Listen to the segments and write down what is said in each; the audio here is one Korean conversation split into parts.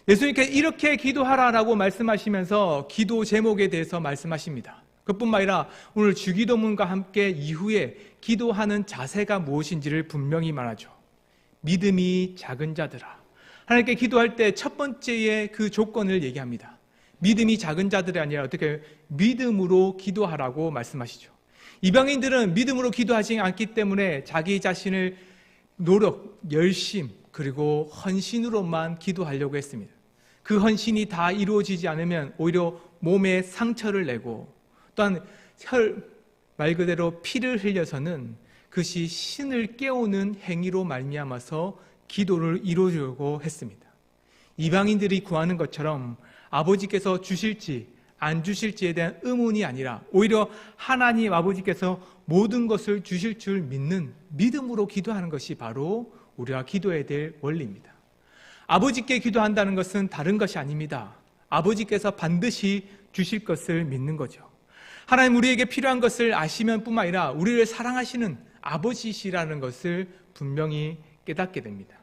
예수님께서 이렇게 기도하라라고 말씀하시면서 기도 제목에 대해서 말씀하십니다. 그뿐만 아니라 오늘 주기도문과 함께 이후에 기도하는 자세가 무엇인지를 분명히 말하죠. 믿음이 작은 자들아. 하나님께 기도할 때 첫 번째의 그 조건을 얘기합니다. 믿음이 작은 자들이 아니라 어떻게 믿음으로 기도하라고 말씀하시죠. 이방인들은 믿음으로 기도하지 않기 때문에 자기 자신을 노력, 열심, 그리고 헌신으로만 기도하려고 했습니다. 그 헌신이 다 이루어지지 않으면 오히려 몸에 상처를 내고 또한 말 그대로 피를 흘려서는 그것이 신을 깨우는 행위로 말미암아서 기도를 이루려고 했습니다. 이방인들이 구하는 것처럼 아버지께서 주실지 안 주실지에 대한 의문이 아니라 오히려 하나님 아버지께서 모든 것을 주실 줄 믿는 믿음으로 기도하는 것이 바로 우리가 기도해야 될 원리입니다. 아버지께 기도한다는 것은 다른 것이 아닙니다. 아버지께서 반드시 주실 것을 믿는 거죠. 하나님 우리에게 필요한 것을 아시면 뿐만 아니라 우리를 사랑하시는 아버지시라는 것을 분명히 깨닫게 됩니다.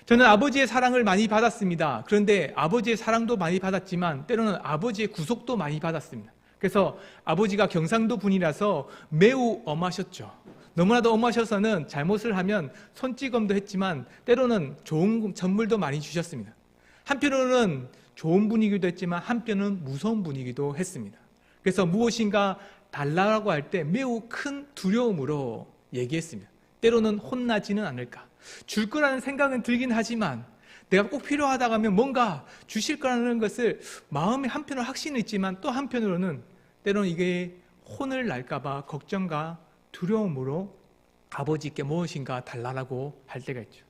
저는 아버지의 사랑을 많이 받았습니다. 그런데 아버지의 사랑도 많이 받았지만 때로는 아버지의 구속도 많이 받았습니다. 그래서 아버지가 경상도 분이라서 매우 엄하셨죠. 너무나도 엄하셔서는 잘못을 하면 손찌검도 했지만 때로는 좋은 선물도 많이 주셨습니다. 한편으로는 좋은 분이기도 했지만 한편은 무서운 분이기도 했습니다. 그래서 무엇인가 달라고 할 때 매우 큰 두려움으로 얘기했습니다. 때로는 혼나지는 않을까. 줄 거라는 생각은 들긴 하지만 내가 꼭 필요하다고 하면 뭔가 주실 거라는 것을 마음에 한편으로 확신은 있지만 또 한편으로는 때로는 이게 혼을 날까 봐 걱정과 두려움으로 아버지께 무엇인가 달라고 할 때가 있죠.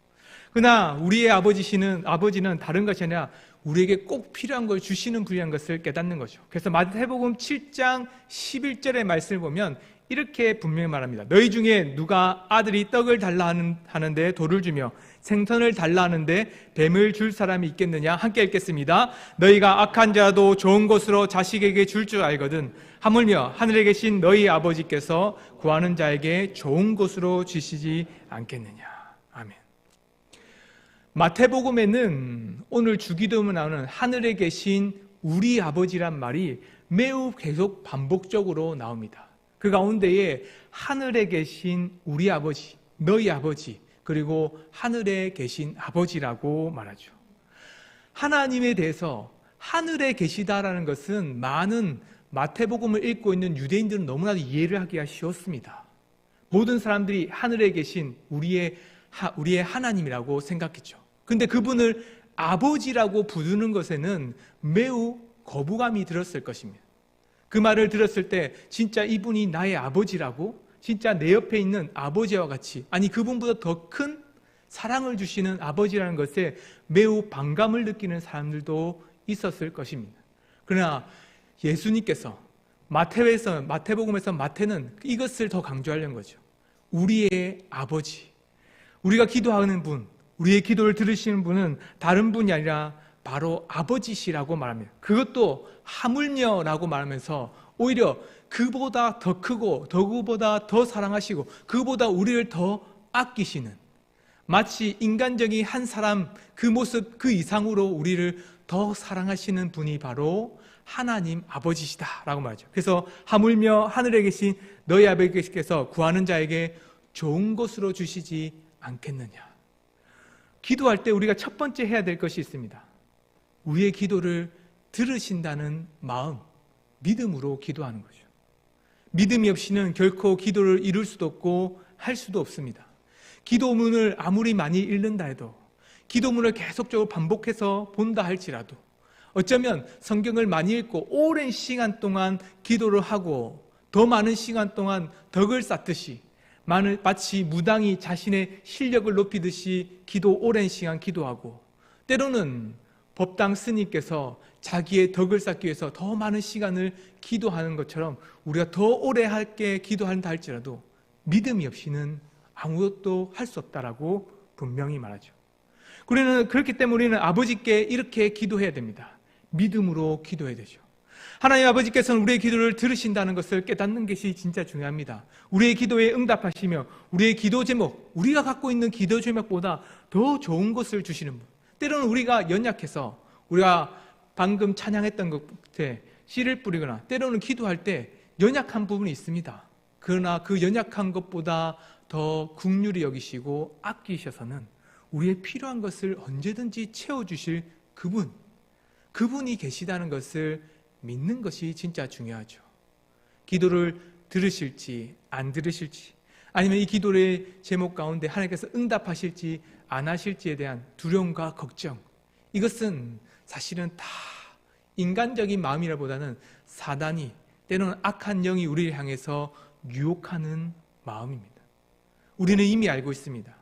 그러나 우리의 아버지는 다른 것이 아니라 우리에게 꼭 필요한 걸 주시는 분이라는 것을 깨닫는 거죠. 그래서 마태복음 7장 11절의 말씀을 보면 이렇게 분명히 말합니다. 너희 중에 누가 아들이 떡을 달라 하는데 돌을 주며 생선을 달라 하는데 뱀을 줄 사람이 있겠느냐? 함께 읽겠습니다. 너희가 악한 자라도 좋은 것으로 자식에게 줄 줄 알거든 하물며 하늘에 계신 너희 아버지께서 구하는 자에게 좋은 것으로 주시지 않겠느냐? 아멘. 마태복음에는 오늘 주기도문에 나오는 하늘에 계신 우리 아버지란 말이 매우 계속 반복적으로 나옵니다. 그 가운데에 하늘에 계신 우리 아버지, 너희 아버지, 그리고 하늘에 계신 아버지라고 말하죠. 하나님에 대해서 하늘에 계시다라는 것은 많은 마태복음을 읽고 있는 유대인들은 너무나도 이해를 하기가 쉬웠습니다. 모든 사람들이 하늘에 계신 우리의 하나님이라고 생각했죠. 근데 그분을 아버지라고 부르는 것에는 매우 거부감이 들었을 것입니다. 그 말을 들었을 때 진짜 이분이 나의 아버지라고? 진짜 내 옆에 있는 아버지와 같이, 아니 그분보다 더 큰 사랑을 주시는 아버지라는 것에 매우 반감을 느끼는 사람들도 있었을 것입니다. 그러나 예수님께서 마태복음에서 마태는 이것을 더 강조하려는 거죠. 우리의 아버지, 우리가 기도하는 분, 우리의 기도를 들으시는 분은 다른 분이 아니라 바로 아버지시라고 말합니다. 그것도 하물며라고 말하면서 오히려 그보다 더 크고 그보다 더 사랑하시고 그보다 우리를 더 아끼시는, 마치 인간적인 한 사람 그 모습 그 이상으로 우리를 더 사랑하시는 분이 바로 하나님 아버지시다라고 말하죠. 그래서 하물며 하늘에 계신 너희 아버지께서 구하는 자에게 좋은 것으로 주시지 않겠느냐. 기도할 때 우리가 첫 번째 해야 될 것이 있습니다. 우리의 기도를 들으신다는 마음, 믿음으로 기도하는 거죠. 믿음이 없이는 결코 기도를 이룰 수도 없고 할 수도 없습니다. 기도문을 아무리 많이 읽는다 해도, 기도문을 계속적으로 반복해서 본다 할지라도, 어쩌면 성경을 많이 읽고 오랜 시간 동안 기도를 하고 더 많은 시간 동안 덕을 쌓듯이 마치 무당이 자신의 실력을 높이듯이 오랜 시간 기도하고, 때로는 법당 스님께서 자기의 덕을 쌓기 위해서 더 많은 시간을 기도하는 것처럼 우리가 더 오래 기도한다 할지라도 믿음이 없이는 아무것도 할 수 없다라고 분명히 말하죠. 그렇기 때문에 우리는 아버지께 이렇게 기도해야 됩니다. 믿음으로 기도해야 되죠. 하나님 아버지께서는 우리의 기도를 들으신다는 것을 깨닫는 것이 진짜 중요합니다. 우리의 기도에 응답하시며 우리의 기도 제목, 우리가 갖고 있는 기도 제목보다 더 좋은 것을 주시는 분. 때로는 우리가 연약해서 우리가 방금 찬양했던 것 같아 씨를 뿌리거나 때로는 기도할 때 연약한 부분이 있습니다. 그러나 그 연약한 것보다 더 긍휼히 여기시고 아끼셔서는 우리의 필요한 것을 언제든지 채워주실 그분이 계시다는 것을 믿는 것이 진짜 중요하죠. 기도를 들으실지 안 들으실지, 아니면 이 기도의 제목 가운데 하나님께서 응답하실지 안 하실지에 대한 두려움과 걱정, 이것은 사실은 다 인간적인 마음이라보다는 사단이, 때로는 악한 영이 우리를 향해서 유혹하는 마음입니다. 우리는 이미 알고 있습니다.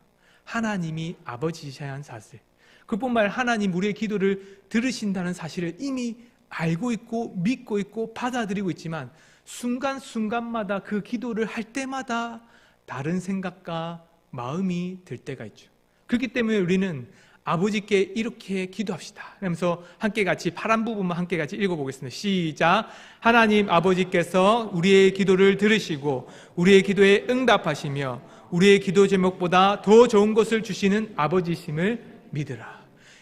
하나님이 아버지셔야 한 사실, 그뿐만 아니라 하나님 우리의 기도를 들으신다는 사실을 이미 알고 있고 믿고 있고 받아들이고 있지만 순간순간마다 그 기도를 할 때마다 다른 생각과 마음이 들 때가 있죠. 그렇기 때문에 우리는 아버지께 이렇게 기도합시다 하면서 함께 같이 파란 부분만 함께 같이 읽어보겠습니다. 시작. 하나님 아버지께서 우리의 기도를 들으시고 우리의 기도에 응답하시며 우리의 기도 제목보다 더 좋은 것을 주시는 아버지심을 믿으라.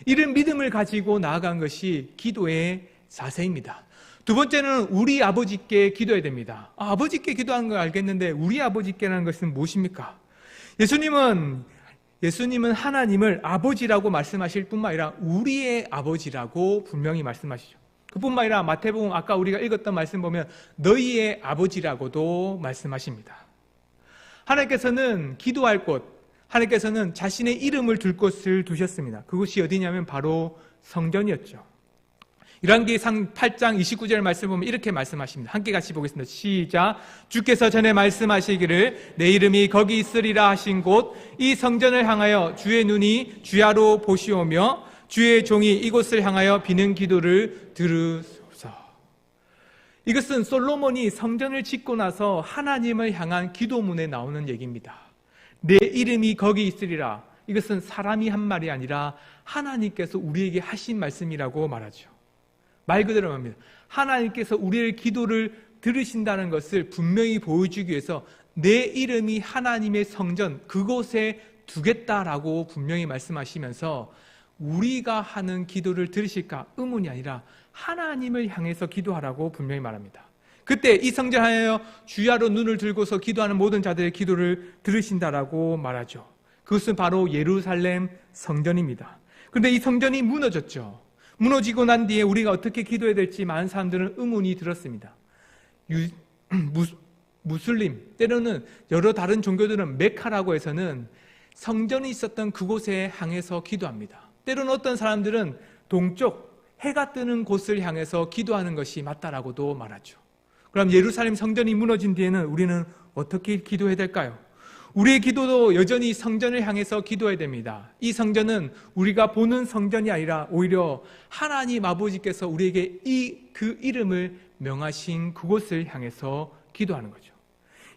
이런 믿음을 가지고 나아간 것이 기도의 자세입니다. 두 번째는 우리 아버지께 기도해야 됩니다. 아버지께 기도하는 걸 알겠는데 우리 아버지께라는 것은 무엇입니까? 예수님은 하나님을 아버지라고 말씀하실 뿐만 아니라 우리의 아버지라고 분명히 말씀하시죠. 그뿐만 아니라 마태복음 아까 우리가 읽었던 말씀 보면 너희의 아버지라고도 말씀하십니다. 하나님께서는 기도할 곳, 하나님께서는 자신의 이름을 둘 곳을 두셨습니다. 그곳이 어디냐면 바로 성전이었죠. 열왕기상 8장 29절 말씀 보면 이렇게 말씀하십니다. 함께 같이 보겠습니다. 시작. 주께서 전에 말씀하시기를 내 이름이 거기 있으리라 하신 곳 이 성전을 향하여 주의 눈이 주야로 보시오며 주의 종이 이곳을 향하여 비는 기도를 들으소서. 이것은 솔로몬이 성전을 짓고 나서 하나님을 향한 기도문에 나오는 얘기입니다. 내 이름이 거기 있으리라. 이것은 사람이 한 말이 아니라 하나님께서 우리에게 하신 말씀이라고 말하죠. 말 그대로 말합니다. 하나님께서 우리의 기도를 들으신다는 것을 분명히 보여주기 위해서 내 이름이 하나님의 성전 그곳에 두겠다라고 분명히 말씀하시면서 우리가 하는 기도를 들으실까 의문이 아니라 하나님을 향해서 기도하라고 분명히 말합니다. 그때 이 성전 하여 주야로 눈을 들고서 기도하는 모든 자들의 기도를 들으신다라고 말하죠. 그것은 바로 예루살렘 성전입니다. 그런데 이 성전이 무너졌죠. 무너지고 난 뒤에 우리가 어떻게 기도해야 될지 많은 사람들은 의문이 들었습니다. 무슬림, 때로는 여러 다른 종교들은 메카라고 해서는 성전이 있었던 그곳에 향해서 기도합니다. 때로는 어떤 사람들은 동쪽, 해가 뜨는 곳을 향해서 기도하는 것이 맞다라고도 말하죠. 그럼 예루살렘 성전이 무너진 뒤에는 우리는 어떻게 기도해야 될까요? 우리의 기도도 여전히 성전을 향해서 기도해야 됩니다. 이 성전은 우리가 보는 성전이 아니라 오히려 하나님 아버지께서 우리에게 그 이름을 명하신 그곳을 향해서 기도하는 거죠.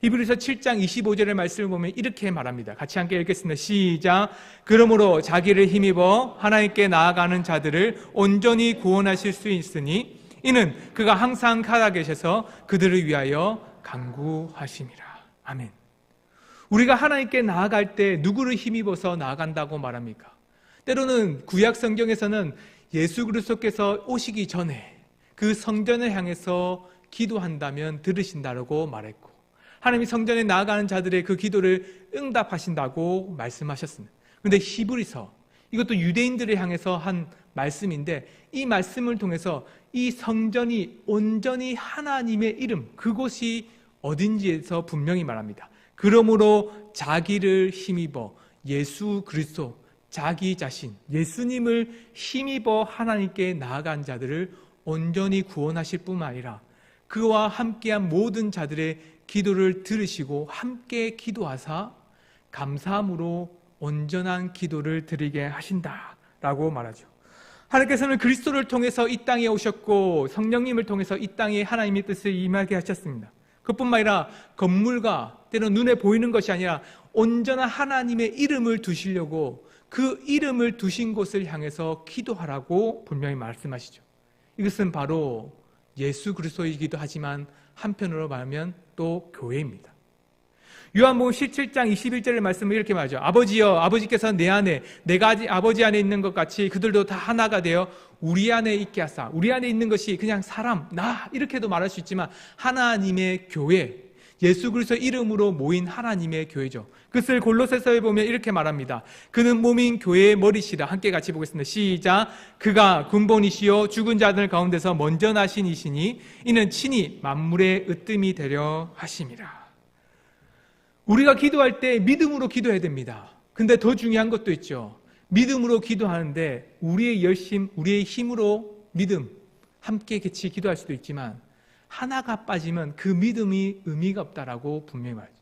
히브리서 7장 25절의 말씀을 보면 이렇게 말합니다. 같이 함께 읽겠습니다. 시작. 그러므로 자기를 힘입어 하나님께 나아가는 자들을 온전히 구원하실 수 있으니 이는 그가 항상 살아계셔서 그들을 위하여 간구하심이라. 아멘. 우리가 하나님께 나아갈 때 누구를 힘입어서 나아간다고 말합니까? 때로는 구약 성경에서는 예수 그리스도께서 오시기 전에 그 성전을 향해서 기도한다면 들으신다고 말했고, 하나님이 성전에 나아가는 자들의 그 기도를 응답하신다고 말씀하셨습니다. 그런데 히브리서, 이것도 유대인들을 향해서 한 말씀인데 이 말씀을 통해서 이 성전이 온전히 하나님의 이름, 그곳이 어딘지에서 분명히 말합니다. 그러므로 자기를 힘입어 예수 그리스도, 자기 자신, 예수님을 힘입어 하나님께 나아간 자들을 온전히 구원하실 뿐만 아니라 그와 함께한 모든 자들의 기도를 들으시고 함께 기도하사 감사함으로 온전한 기도를 드리게 하신다라고 말하죠. 하나님께서는 그리스도를 통해서 이 땅에 오셨고 성령님을 통해서 이 땅에 하나님의 뜻을 임하게 하셨습니다. 그뿐만 아니라 건물과 때로 눈에 보이는 것이 아니라 온전한 하나님의 이름을 두시려고 그 이름을 두신 곳을 향해서 기도하라고 분명히 말씀하시죠. 이것은 바로 예수 그리스도이기도 하지만 한편으로 말하면 또 교회입니다. 요한복음 17장 21절의 말씀을 이렇게 말하죠. 아버지여, 아버지께서 내 안에, 내가 아버지 안에 있는 것 같이 그들도 다 하나가 되어 우리 안에 있게 하사. 우리 안에 있는 것이 그냥 사람, 나 이렇게도 말할 수 있지만 하나님의 교회, 예수 그리스도 이름으로 모인 하나님의 교회죠. 그것을 골로새서에 보면 이렇게 말합니다. 그는 몸인 교회의 머리시라. 함께 같이 보겠습니다. 시작. 그가 근본이시요 죽은 자들 가운데서 먼저 나신 이시니 이는 친히 만물의 으뜸이 되려 하심이라. 우리가 기도할 때 믿음으로 기도해야 됩니다. 근데 더 중요한 것도 있죠. 믿음으로 기도하는데 우리의 열심, 우리의 힘으로 믿음 함께 같이 기도할 수도 있지만 하나가 빠지면 그 믿음이 의미가 없다라고 분명히 말하죠.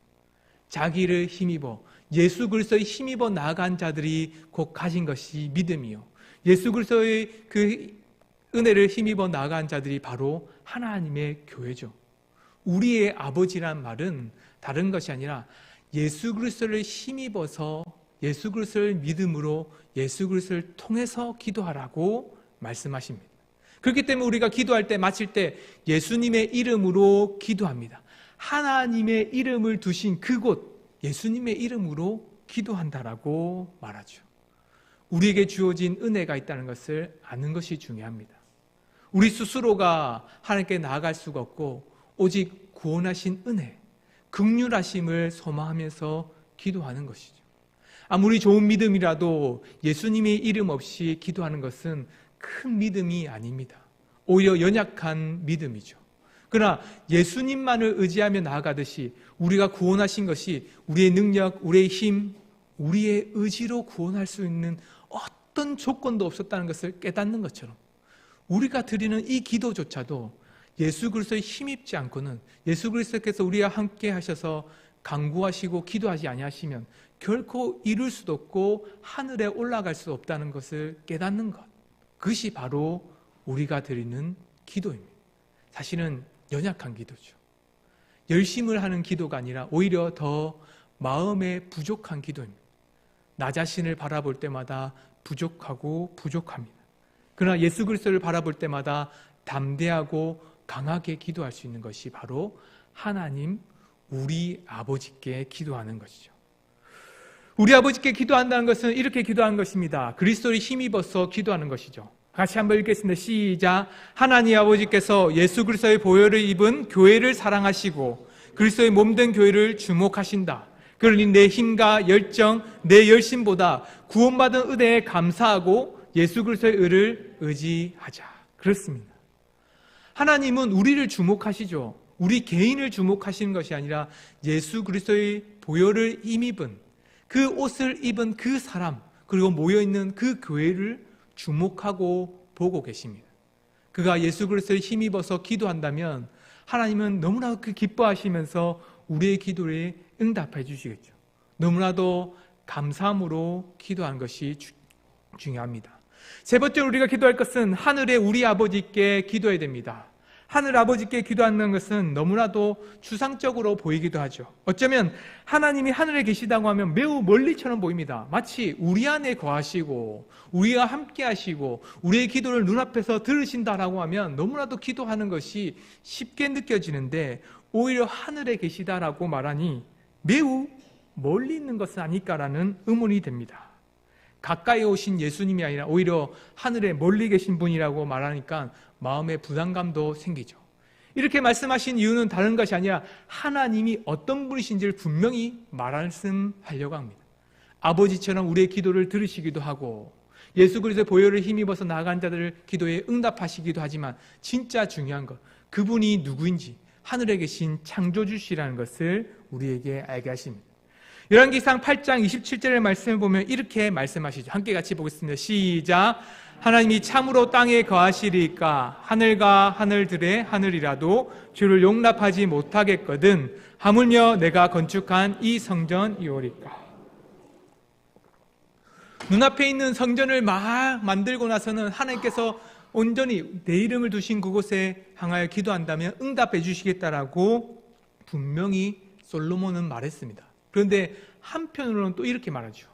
자기를 힘입어 예수 그리스도의 힘입어 나아간 자들이 곧 가진 것이 믿음이요. 예수 그리스도의 그 은혜를 힘입어 나아간 자들이 바로 하나님의 교회죠. 우리의 아버지란 말은 다른 것이 아니라 예수 그리스도를 힘입어서 예수 그리스도를 믿음으로 예수 그리스도를 통해서 기도하라고 말씀하십니다. 그렇기 때문에 우리가 기도할 때 마칠 때 예수님의 이름으로 기도합니다. 하나님의 이름을 두신 그곳 예수님의 이름으로 기도한다라고 말하죠. 우리에게 주어진 은혜가 있다는 것을 아는 것이 중요합니다. 우리 스스로가 하나님께 나아갈 수가 없고 오직 구원하신 은혜, 긍휼하심을 소망하면서 기도하는 것이죠. 아무리 좋은 믿음이라도 예수님의 이름 없이 기도하는 것은 큰 믿음이 아닙니다. 오히려 연약한 믿음이죠. 그러나 예수님만을 의지하며 나아가듯이 우리가 구원하신 것이 우리의 능력, 우리의 힘, 우리의 의지로 구원할 수 있는 어떤 조건도 없었다는 것을 깨닫는 것처럼 우리가 드리는 이 기도조차도 예수 그리스도에 힘입지 않고는 예수 그리스도께서 우리와 함께 하셔서 간구하시고 기도하지 아니하시면 결코 이룰 수도 없고 하늘에 올라갈 수 없다는 것을 깨닫는 것, 그것이 바로 우리가 드리는 기도입니다. 사실은 연약한 기도죠. 열심을 하는 기도가 아니라 오히려 더 마음에 부족한 기도입니다. 나 자신을 바라볼 때마다 부족하고 부족합니다. 그러나 예수 그리스도를 바라볼 때마다 담대하고 강하게 기도할 수 있는 것이 바로 하나님 우리 아버지께 기도하는 것이죠. 우리 아버지께 기도한다는 것은 이렇게 기도하는 것입니다. 그리스도를 힘입어서 기도하는 것이죠. 같이 한번 읽겠습니다. 시작. 하나님 아버지께서 예수 그리스도의 보혈을 입은 교회를 사랑하시고 그리스도의 몸된 교회를 주목하신다. 그러니 내 힘과 열정, 내 열심보다 구원받은 은혜에 감사하고 예수 그리스도의 의를 의지하자. 그렇습니다. 하나님은 우리를 주목하시죠. 우리 개인을 주목하시는 것이 아니라 예수 그리스도의 보혈을 힘입은 그 옷을 입은 그 사람, 그리고 모여있는 그 교회를 주목하고 보고 계십니다. 그가 예수 그리스도에 힘입어서 기도한다면 하나님은 너무나 기뻐하시면서 우리의 기도에 응답해 주시겠죠. 너무나도 감사함으로 기도하는 것이 중요합니다. 세 번째로 우리가 기도할 것은 하늘의 우리 아버지께 기도해야 됩니다. 하늘 아버지께 기도하는 것은 너무나도 추상적으로 보이기도 하죠. 어쩌면 하나님이 하늘에 계시다고 하면 매우 멀리처럼 보입니다. 마치 우리 안에 거하시고 우리와 함께 하시고 우리의 기도를 눈앞에서 들으신다라고 하면 너무나도 기도하는 것이 쉽게 느껴지는데 오히려 하늘에 계시다라고 말하니 매우 멀리 있는 것은 아닐까라는 의문이 됩니다. 가까이 오신 예수님이 아니라 오히려 하늘에 멀리 계신 분이라고 말하니까 마음의 부담감도 생기죠. 이렇게 말씀하신 이유는 다른 것이 아니라 하나님이 어떤 분이신지를 분명히 말씀하려고 합니다. 아버지처럼 우리의 기도를 들으시기도 하고 예수 그리스도의 보혈을 힘입어서 나아간 자들을 기도에 응답하시기도 하지만 진짜 중요한 것, 그분이 누구인지 하늘에 계신 창조주시라는 것을 우리에게 알게 하십니다. 열왕기상 8장 27절의 말씀을 보면 이렇게 말씀하시죠. 함께 같이 보겠습니다. 시작. 하나님이 참으로 땅에 거하시리까 하늘과 하늘들의 하늘이라도 주를 용납하지 못하겠거든 하물며 내가 건축한 이 성전이오리까. 눈앞에 있는 성전을 막 만들고 나서는 하나님께서 온전히 내 이름을 두신 그곳에 향하여 기도한다면 응답해 주시겠다라고 분명히 솔로몬은 말했습니다. 그런데 한편으로는 또 이렇게 말하죠.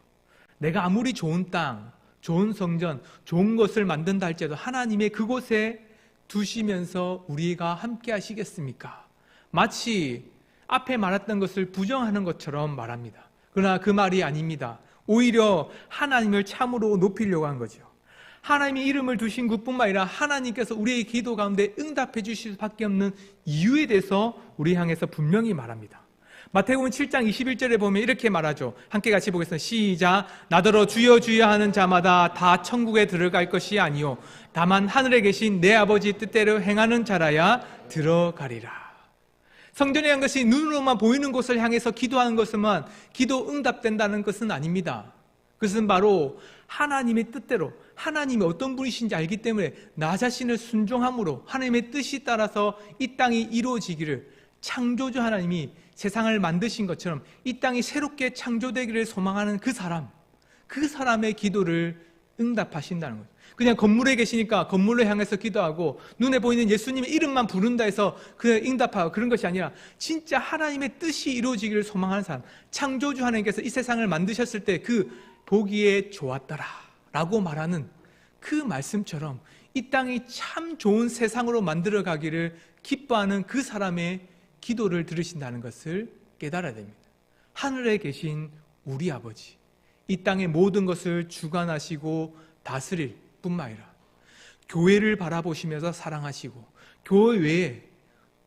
내가 아무리 좋은 땅, 좋은 성전, 좋은 것을 만든다 할지라도 하나님의 그곳에 두시면서 우리가 함께 하시겠습니까? 마치 앞에 말했던 것을 부정하는 것처럼 말합니다. 그러나 그 말이 아닙니다. 오히려 하나님을 참으로 높이려고 한 거죠. 하나님의 이름을 두신 것뿐만 아니라 하나님께서 우리의 기도 가운데 응답해 주실 수밖에 없는 이유에 대해서 우리 향해서 분명히 말합니다. 마태복음 7장 21절에 보면 이렇게 말하죠. 함께 같이 보겠습니다. 시작. 나더러 주여 주여 하는 자마다 다 천국에 들어갈 것이 아니요 다만 하늘에 계신 내 아버지 뜻대로 행하는 자라야 들어가리라. 성전에 한 것이 눈으로만 보이는 곳을 향해서 기도하는 것만 기도 응답된다는 것은 아닙니다. 그것은 바로 하나님의 뜻대로 하나님이 어떤 분이신지 알기 때문에 나 자신을 순종함으로 하나님의 뜻이 따라서 이 땅이 이루어지기를, 창조주 하나님이 세상을 만드신 것처럼 이 땅이 새롭게 창조되기를 소망하는 그 사람의 기도를 응답하신다는 거죠. 그냥 건물에 계시니까 건물로 향해서 기도하고 눈에 보이는 예수님의 이름만 부른다 해서 그냥 응답하고 그런 것이 아니라 진짜 하나님의 뜻이 이루어지기를 소망하는 사람, 창조주 하나님께서 이 세상을 만드셨을 때 그 보기에 좋았더라 라고 말하는 그 말씀처럼 이 땅이 참 좋은 세상으로 만들어 가기를 기뻐하는 그 사람의 기도를 들으신다는 것을 깨달아야 됩니다. 하늘에 계신 우리 아버지, 이 땅의 모든 것을 주관하시고 다스릴 뿐만 아니라 교회를 바라보시면서 사랑하시고 교회 외에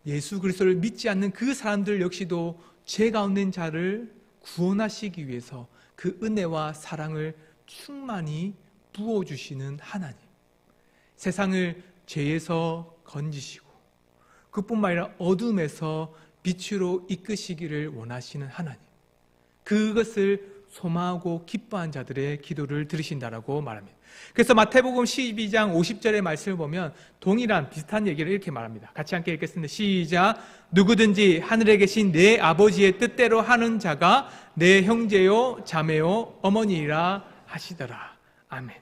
예수 그리스도를 믿지 않는 그 사람들 역시도 죄 가운데 있는 자를 구원하시기 위해서 그 은혜와 사랑을 충만히 부어주시는 하나님, 세상을 죄에서 건지시고 그뿐만 아니라 어둠에서 빛으로 이끄시기를 원하시는 하나님, 그것을 소망하고 기뻐한 자들의 기도를 들으신다라고 말합니다. 그래서 마태복음 12장 50절의 말씀을 보면 동일한 비슷한 얘기를 이렇게 말합니다. 같이 함께 읽겠습니다. 시작. 누구든지 하늘에 계신 내 아버지의 뜻대로 하는 자가 내 형제요 자매요 어머니라 하시더라. 아멘.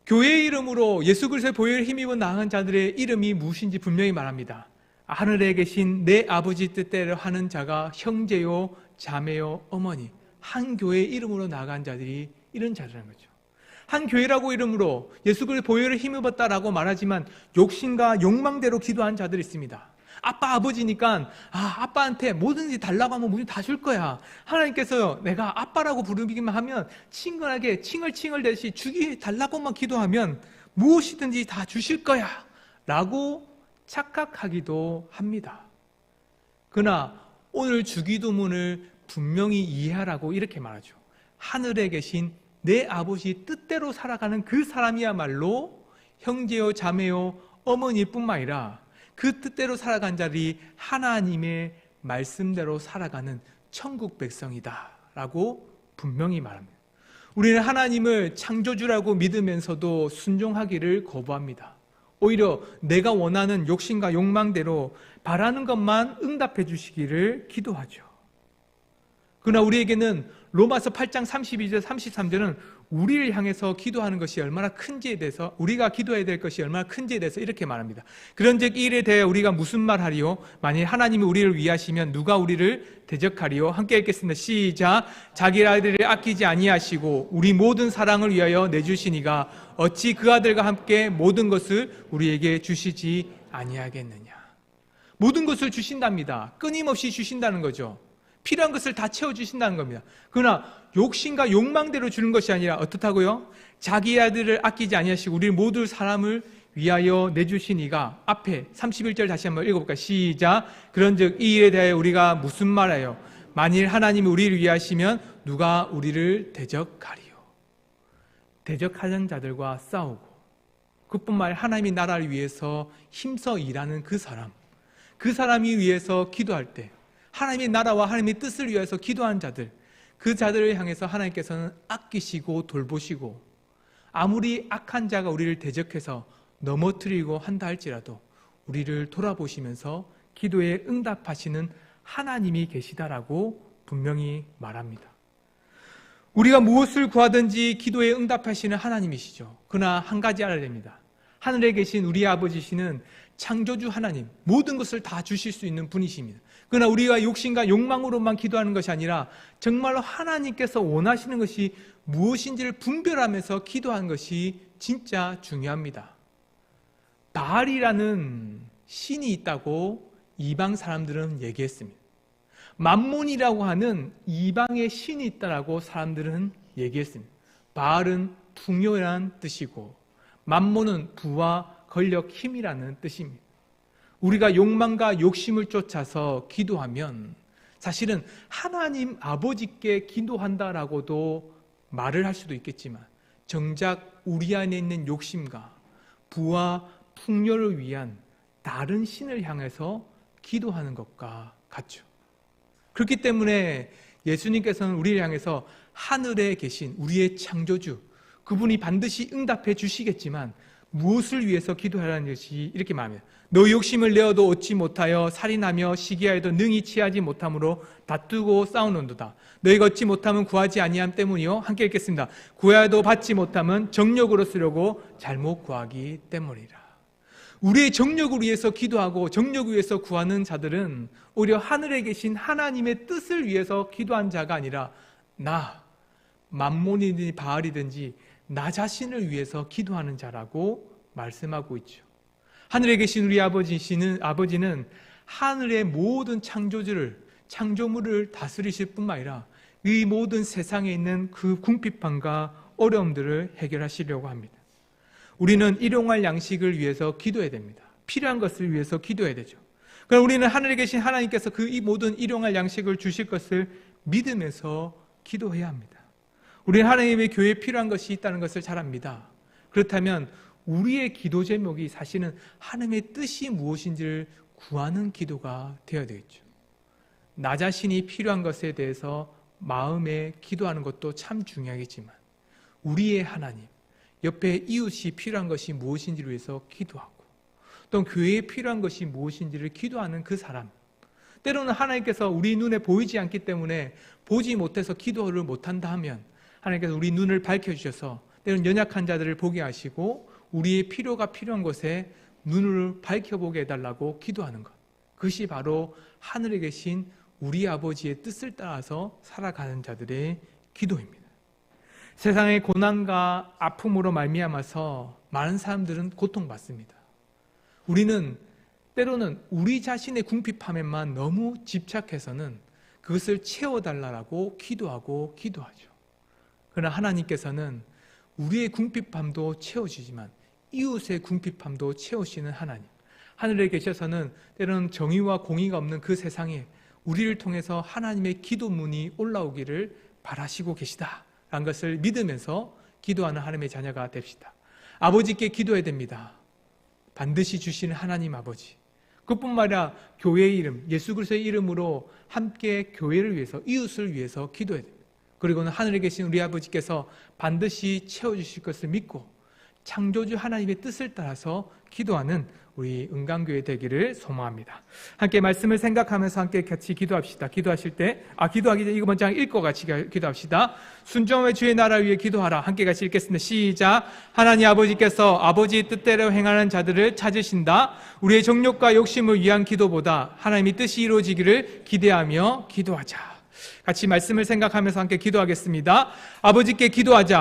교회의 이름으로 예수 그리스도의 보혈을 힘입어 나아간 자들의 이름이 무엇인지 분명히 말합니다. 하늘에 계신 내 아버지 뜻대로 하는 자가 형제요 자매요 어머니, 한 교회의 이름으로 나아간 자들이 이런 자들인 거죠. 한 교회라고 이름으로 예수 그리스도의 보혈을 힘입었다라고 말하지만 욕심과 욕망대로 기도한 자들이 있습니다. 아빠 아버지니까 아빠한테 뭐든지 달라고 하면 뭐든지 다 줄 거야. 하나님께서 내가 아빠라고 부르기만 하면 친근하게 칭얼칭얼대시 달라고만 기도하면 무엇이든지 다 주실 거야 라고 착각하기도 합니다. 그러나 오늘 주기도문을 분명히 이해하라고 이렇게 말하죠. 하늘에 계신 내 아버지 뜻대로 살아가는 그 사람이야말로 형제요 자매요 어머니뿐만 아니라 그 뜻대로 살아간 자들이 하나님의 말씀대로 살아가는 천국 백성이다 라고 분명히 말합니다. 우리는 하나님을 창조주라고 믿으면서도 순종하기를 거부합니다. 오히려 내가 원하는 욕심과 욕망대로 바라는 것만 응답해 주시기를 기도하죠. 그러나 우리에게는 로마서 8장 32절 33절은 우리를 향해서 기도하는 것이 얼마나 큰지에 대해서, 우리가 기도해야 될 것이 얼마나 큰지에 대해서 이렇게 말합니다. 그런즉 이 일에 대해 우리가 무슨 말하리요? 만일 하나님이 우리를 위하시면 누가 우리를 대적하리요? 함께 읽겠습니다. 시작. 자기 아들을 아끼지 아니하시고 우리 모든 사랑을 위하여 내주시니가 어찌 그 아들과 함께 모든 것을 우리에게 주시지 아니하겠느냐. 모든 것을 주신답니다. 끊임없이 주신다는 거죠. 필요한 것을 다 채워주신다는 겁니다. 그러나 욕심과 욕망대로 주는 것이 아니라 어떻다고요? 자기 아들을 아끼지 아니하시고 우리 모든 사람을 위하여 내주시니가, 앞에 31절 다시 한번 읽어볼까요? 시작. 그런즉 이 일에 대하여 우리가 무슨 말하여? 만일 하나님이 우리를 위하시면 누가 우리를 대적하리요? 대적하는 자들과 싸우고 그뿐만 아니라 하나님의 나라를 위해서 힘써 일하는 그 사람이 위해서 기도할 때 하나님의 나라와 하나님의 뜻을 위해서 기도하는 자들, 그 자들을 향해서 하나님께서는 아끼시고 돌보시고 아무리 악한 자가 우리를 대적해서 넘어뜨리고 한다 할지라도 우리를 돌아보시면서 기도에 응답하시는 하나님이 계시다라고 분명히 말합니다. 우리가 무엇을 구하든지 기도에 응답하시는 하나님이시죠. 그러나 한 가지 알아야 됩니다. 하늘에 계신 우리 아버지시는 창조주 하나님, 모든 것을 다 주실 수 있는 분이십니다. 그러나 우리가 욕심과 욕망으로만 기도하는 것이 아니라 정말로 하나님께서 원하시는 것이 무엇인지를 분별하면서 기도하는 것이 진짜 중요합니다. 바알이라는 신이 있다고 이방 사람들은 얘기했습니다. 만몬이라고 하는 이방의 신이 있다라고 사람들은 얘기했습니다. 바알은 풍요란 뜻이고 만몬은 부와 권력, 힘이라는 뜻입니다. 우리가 욕망과 욕심을 쫓아서 기도하면 사실은 하나님 아버지께 기도한다라고도 말을 할 수도 있겠지만 정작 우리 안에 있는 욕심과 부와 풍요를 위한 다른 신을 향해서 기도하는 것과 같죠. 그렇기 때문에 예수님께서는 우리를 향해서 하늘에 계신 우리의 창조주, 그분이 반드시 응답해 주시겠지만 무엇을 위해서 기도하라는 것이 이렇게 말합니다. 너 욕심을 내어도 얻지 못하여 살인하며 시기하여도 능히 취하지 못함으로 다투고 싸우는도다. 너희가 얻지 못하면 구하지 아니함 때문이요. 함께 읽겠습니다. 구하여도 받지 못하면 정욕으로 쓰려고 잘못 구하기 때문이라. 우리의 정욕을 위해서 기도하고 정욕을 위해서 구하는 자들은 오히려 하늘에 계신 하나님의 뜻을 위해서 기도한 자가 아니라 나, 만몬이든지 바알이든지 나 자신을 위해서 기도하는 자라고 말씀하고 있죠. 하늘에 계신 우리 아버지는 하늘의 모든 창조물을 다스리실 뿐만 아니라 이 모든 세상에 있는 그 궁핍함과 어려움들을 해결하시려고 합니다. 우리는 일용할 양식을 위해서 기도해야 됩니다. 필요한 것을 위해서 기도해야 되죠. 그럼 우리는 하늘에 계신 하나님께서 그 이 모든 일용할 양식을 주실 것을 믿으면서 기도해야 합니다. 우리는 하나님의 교회에 필요한 것이 있다는 것을 잘 압니다. 그렇다면 우리의 기도 제목이 사실은 하나님의 뜻이 무엇인지를 구하는 기도가 되어야 되겠죠. 나 자신이 필요한 것에 대해서 마음에 기도하는 것도 참 중요하겠지만 우리의 하나님, 옆에 이웃이 필요한 것이 무엇인지를 위해서 기도하고 또 교회에 필요한 것이 무엇인지를 기도하는 그 사람, 때로는 하나님께서 우리 눈에 보이지 않기 때문에 보지 못해서 기도를 못한다 하면 하나님께서 우리 눈을 밝혀주셔서 때로는 연약한 자들을 보게 하시고 우리의 필요가 필요한 곳에 눈을 밝혀보게 해달라고 기도하는 것, 그것이 바로 하늘에 계신 우리 아버지의 뜻을 따라서 살아가는 자들의 기도입니다. 세상의 고난과 아픔으로 말미암아서 많은 사람들은 고통받습니다. 우리는 때로는 우리 자신의 궁핍함에만 너무 집착해서는 그것을 채워달라고 기도하고 기도하죠. 그러나 하나님께서는 우리의 궁핍함도 채워주지만 이웃의 궁핍함도 채우시는 하나님, 하늘에 계셔서는 때로는 정의와 공의가 없는 그 세상에 우리를 통해서 하나님의 기도문이 올라오기를 바라시고 계시다라는 것을 믿으면서 기도하는 하나님의 자녀가 됩시다. 아버지께 기도해야 됩니다. 반드시 주시는 하나님 아버지, 그뿐만 아니라 교회의 이름, 예수 그리스도의 이름으로 함께 교회를 위해서, 이웃을 위해서 기도해야 됩니다. 그리고는 하늘에 계신 우리 아버지께서 반드시 채워주실 것을 믿고 창조주 하나님의 뜻을 따라서 기도하는 우리 은강교회 되기를 소망합니다. 함께 말씀을 생각하면서 함께 같이 기도합시다. 기도하실 때, 기도하기 전에 이거 먼저 읽고 같이 기도합시다. 순종의 주의 나라 위해 기도하라. 함께 같이 읽겠습니다. 시작. 하나님 아버지께서 아버지의 뜻대로 행하는 자들을 찾으신다. 우리의 정욕과 욕심을 위한 기도보다 하나님의 뜻이 이루어지기를 기대하며 기도하자. 같이 말씀을 생각하면서 함께 기도하겠습니다. 아버지께 기도하자.